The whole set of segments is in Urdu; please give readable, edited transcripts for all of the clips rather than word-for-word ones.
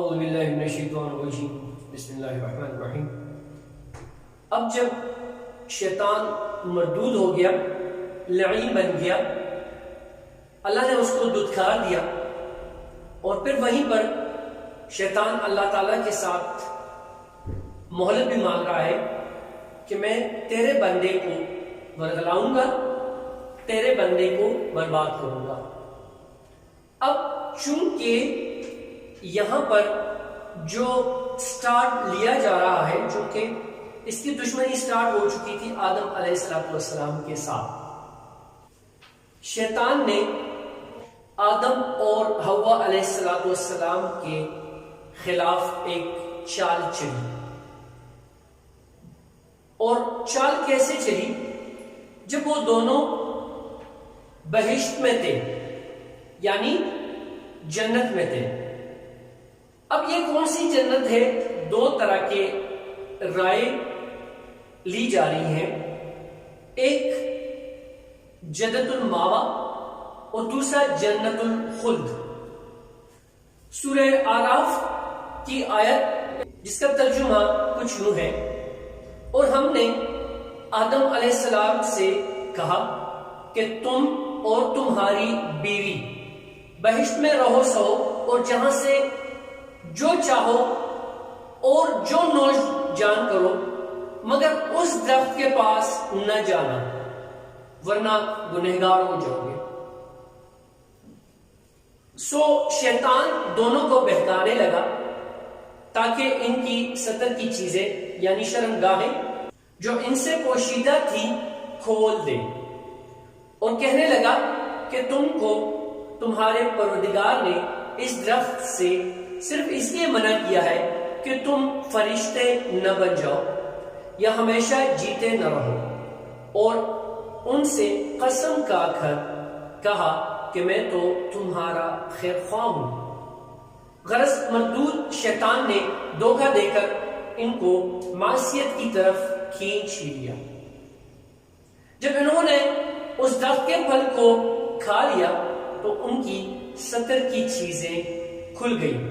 اعوذ باللہ من الشیطان الرجیم بسم اللہ الرحمن الرحیم۔ اب جب شیطان مردود ہو گیا، لعین بن گیا، اللہ نے اس کو دھتکار دیا، اور پھر وہیں پر شیطان اللہ تعالیٰ کے ساتھ مہلت بھی مانگ رہا ہے کہ میں تیرے بندے کو ورگلاؤں گا، تیرے بندے کو برباد کروں گا۔ اب چونکہ یہاں پر جو سٹارٹ لیا جا رہا ہے، چونکہ اس کی دشمنی سٹارٹ ہو چکی تھی آدم علیہ السلام کے ساتھ، شیطان نے آدم اور حوا علیہ السلام کے خلاف ایک چال چلی، اور چال کیسے چلی؟ جب وہ دونوں بہشت میں تھے، یعنی جنت میں تھے۔ اب یہ کون سی جنت ہے؟ دو طرح کے رائے لی جا رہی ہیں، ایک جنت الماوا اور دوسرا جنت الخلد۔ سورہ اعراف کی آیت جس کا ترجمہ کچھ یوں ہے، اور ہم نے آدم علیہ السلام سے کہا کہ تم اور تمہاری بیوی بہشت میں رہو سو، اور جہاں سے جو چاہو اور جو نوش جان کرو، مگر اس درخت کے پاس نہ جانا ورنہ گنہگار ہو جاؤ گے۔ سو شیطان دونوں کو بہکانے لگا تاکہ ان کی سطر کی چیزیں یعنی شرمگاہیں جو ان سے پوشیدہ تھی کھول دے، اور کہنے لگا کہ تم کو تمہارے پروردگار نے اس درخت سے صرف اس لیے منع کیا ہے کہ تم فرشتے نہ بن جاؤ یا ہمیشہ جیتے نہ رہو، اور ان سے قسم کھا کر کہا کہ میں تو تمہارا خیر خواہ ہوں۔ غرض مردود شیطان نے دھوکہ دے کر ان کو معصیت کی طرف کھینچ لیا۔ جب انہوں نے اس درخت کے پھل کو کھا لیا تو ان کی سطر کی چیزیں کھل گئیں،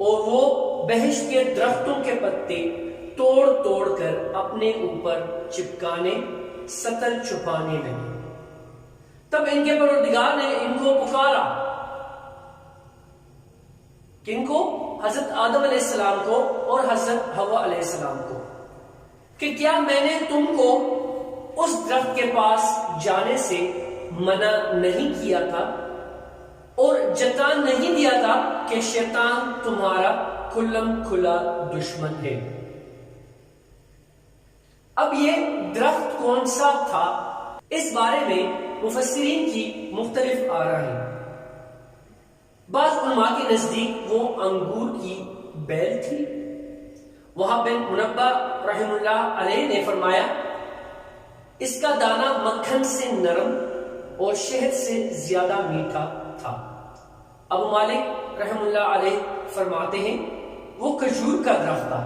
اور وہ بہشت کے درختوں کے پتے توڑ توڑ کر اپنے اوپر چپکانے، سطر چھپانے لگے۔ تب ان کے پروردگار نے ان کو پکارا، کن کو؟ حضرت آدم علیہ السلام کو اور حضرت حوا علیہ السلام کو، کہ کیا میں نے تم کو اس درخت کے پاس جانے سے منع نہیں کیا تھا اور جتا نہیں دیا تھا کہ شیطان تمہارا کھلم کھلا دشمن ہے؟ اب یہ درخت کون سا تھا، اس بارے میں مفسرین کی مختلف آراء ہیں۔ بعض علماء کے نزدیک وہ انگور کی بیل تھی۔ وہاں بن منبہ رحم اللہ علیہ نے فرمایا اس کا دانہ مکھن سے نرم اور شہد سے زیادہ میٹھا تھا۔ ابو مالک رحم اللہ علیہ فرماتے ہیں وہ کھجور کا درخت تھا۔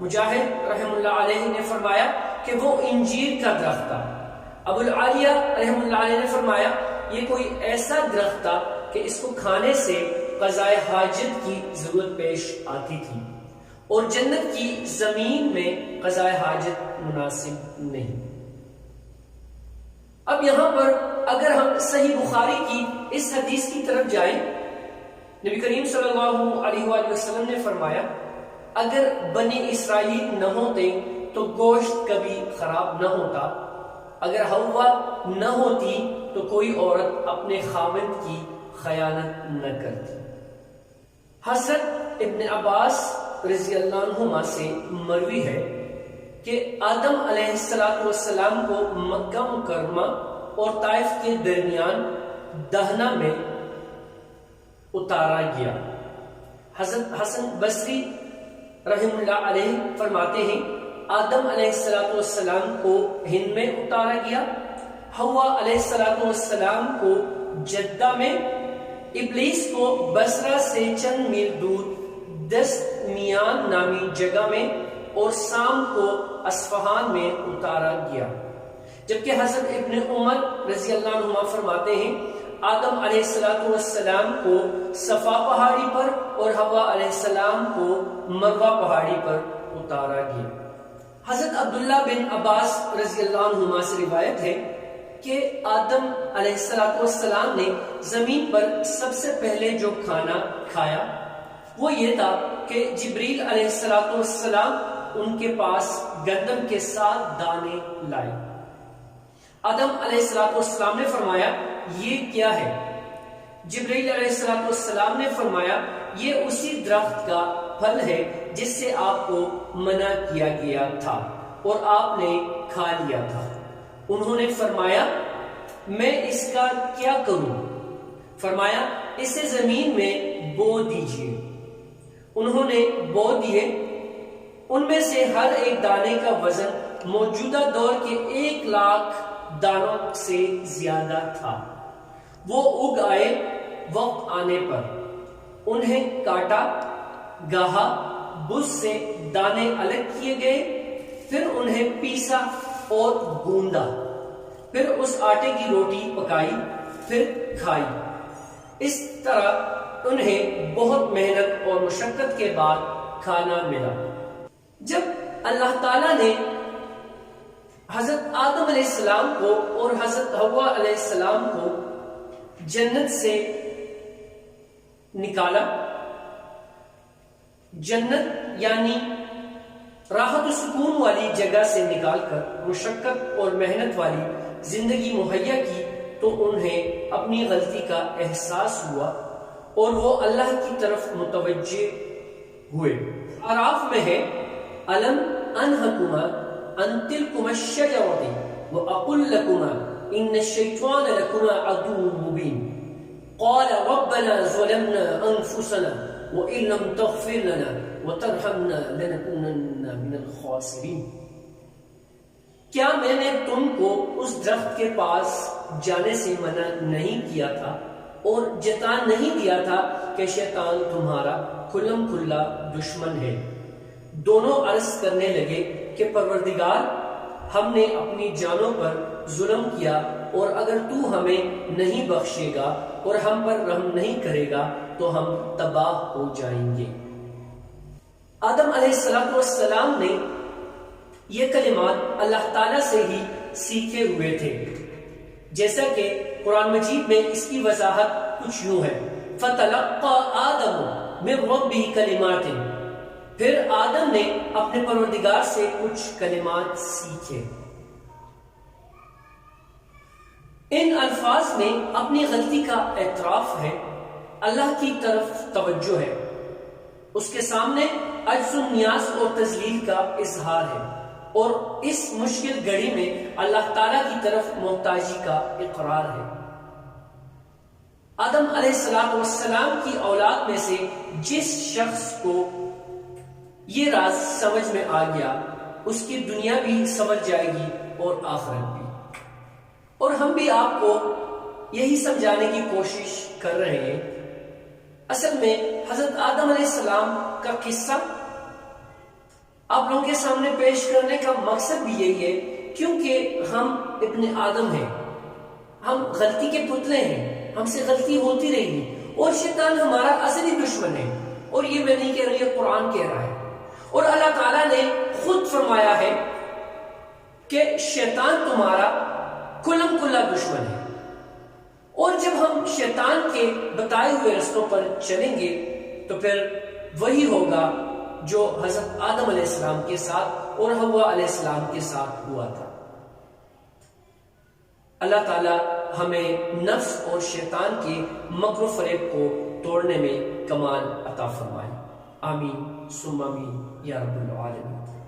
مجاہد رحم اللہ علیہ نے فرمایا کہ وہ انجیر کا درخت تھا۔ ابو العالیہ رحم اللہ علیہ نے فرمایا یہ کوئی ایسا درخت تھا کہ اس کو کھانے سے قضائے حاجت کی ضرورت پیش آتی تھی، اور جنت کی زمین میں قضائے حاجت مناسب نہیں۔ اب یہاں پر اگر ہم صحیح بخاری کی اس حدیث کی طرف جائیں، نبی کریم صلی اللہ علیہ وآلہ وسلم نے فرمایا اگر بنی اسرائیل نہ ہوتے تو گوشت کبھی خراب نہ ہوتا، اگر حوا نہ ہوتی تو کوئی عورت اپنے خاوند کی خیانت نہ کرتی۔ حضرت ابن عباس رضی اللہ عنہما سے مروی ہے کہ آدم علیہ السلام کو مکہ مکرمہ اور طائف کے درمیان دہنا میں اتارا گیا۔ حضرت حسن بصری رحم اللہ علیہ فرماتے ہیں آدم علیہ السلام کو ہند میں اتارا گیا، حوا علیہ السلام کو جدہ میں، ابلیس کو بصرہ سے چند میل دور دستمیان نامی جگہ میں، اور سام کو اصفہان میں اتارا گیا۔ جبکہ حضرت ابن عمر رضی اللہ عنہ فرماتے ہیں آدم علیہ السلام کو صفا پہاڑی پر اور حوا علیہ السلام کو مروہ پہاڑی پر اتارا گیا۔ حضرت عبداللہ بن عباس رضی اللہ عنہما سے روایت ہے کہ آدم علیہ السلام نے زمین پر سب سے پہلے جو کھانا کھایا وہ یہ تھا کہ جبریل علیہ السلام ان کے پاس گندم کے ساتھ دانے لائے۔ آدم علیہ السلام نے فرمایا یہ کیا ہے؟ جبریل علیہ السلام نے فرمایا یہ اسی درخت کا پھل ہے جس سے آپ کو منع کیا گیا تھا اور آپ نے کھا لیا تھا۔ انہوں نے فرمایا میں اس کا کیا کروں؟ فرمایا اسے زمین میں بو دیجیے۔ انہوں نے بو دیے۔ ان میں سے ہر ایک دانے کا وزن موجودہ دور کے 1,00,000 دانوں سے زیادہ تھا۔ وہ اگ آئے، وقت آنے پر انہیں کاٹا، گاہا، بز سے دانے الگ کیے گئے، پھر انہیں پیسا اور گوندا، پھر اس آٹے کی روٹی پکائی، پھر کھائی۔ اس طرح انہیں بہت محنت اور مشقت کے بعد کھانا ملا۔ جب اللہ تعالیٰ نے حضرت آدم علیہ السلام کو اور حضرت حوا علیہ السلام کو جنت سے نکالا، جنت یعنی راحت و سکون والی جگہ سے نکال کر مشقت اور محنت والی زندگی مہیا کی، تو انہیں اپنی غلطی کا احساس ہوا اور وہ اللہ کی طرف متوجہ ہوئے۔ اعراف میں ہے أَلَمْ أَنْهَكُمَا أَنْ تِلْكُمَا الشَّجَرَةِ وَأَقُلْ لَكُمَا إِنَّ الشَّيْطَانَ لَكُمَا عَدُوٌّ مُبِينٌ قَالَ رَبَّنَا ظَلَمْنَا أَنفُسَنَا وَإِن لَّمْ تَغْفِرْ لَنَا وَتَرْحَمْنَا لَنَكُونَنَّ مِنَ الْخَاسِرِينَ۔ کیا میں نے تم کو اس درخت کے پاس جانے سے منع نہیں کیا تھا اور جتا نہیں دیا تھا کہ شیطان تمہارا کھلم کھلا دشمن ہے؟ دونوں عرض کرنے لگے کہ پروردگار، ہم نے اپنی جانوں پر ظلم کیا اور اگر تو ہمیں نہیں بخشے گا اور ہم پر رحم نہیں کرے گا تو ہم تباہ ہو جائیں گے۔ آدم علیہ السلام نے یہ کلمات اللہ تعالیٰ سے ہی سیکھے ہوئے تھے، جیسا کہ قرآن مجید میں اس کی وضاحت کچھ یوں ہے، فَتَلَقَّى آدَمُ مِن رَبِّهِ كَلِمَاتٍ، پھر آدم نے اپنے پروردگار سے کچھ کلمات سیکھے۔ ان الفاظ میں اپنی غلطی کا اعتراف ہے، اللہ کی طرف توجہ ہے، اس کے سامنے عجز و نیاز اور تذلیل کا اظہار ہے، اور اس مشکل گھڑی میں اللہ تعالیٰ کی طرف محتاجی کا اقرار ہے۔ آدم علیہ السلام کی اولاد میں سے جس شخص کو یہ راز سمجھ میں آ گیا، اس کی دنیا بھی سمجھ جائے گی اور آخرت بھی۔ اور ہم بھی آپ کو یہی سمجھانے کی کوشش کر رہے ہیں۔ اصل میں حضرت آدم علیہ السلام کا قصہ آپ لوگوں کے سامنے پیش کرنے کا مقصد بھی یہی ہے، کیونکہ ہم ابن آدم ہیں، ہم غلطی کے پتلے ہیں، ہم سے غلطی ہوتی رہے گی، اور شیطان ہمارا اصلی دشمن ہے۔ اور یہ میں نہیں کہہ رہی، یہ قرآن کہہ رہا ہے، اور اللہ تعالیٰ نے خود فرمایا ہے کہ شیطان تمہارا کھلم کھلا دشمن ہے۔ اور جب ہم شیطان کے بتائے ہوئے رستوں پر چلیں گے تو پھر وہی ہوگا جو حضرت آدم علیہ السلام کے ساتھ اور حوا علیہ السلام کے ساتھ ہوا تھا۔ اللہ تعالیٰ ہمیں نفس اور شیطان کے مکر و فریب کو توڑنے میں کمال عطا فرمائے۔ آمین ثم آمین یا رب العالمین۔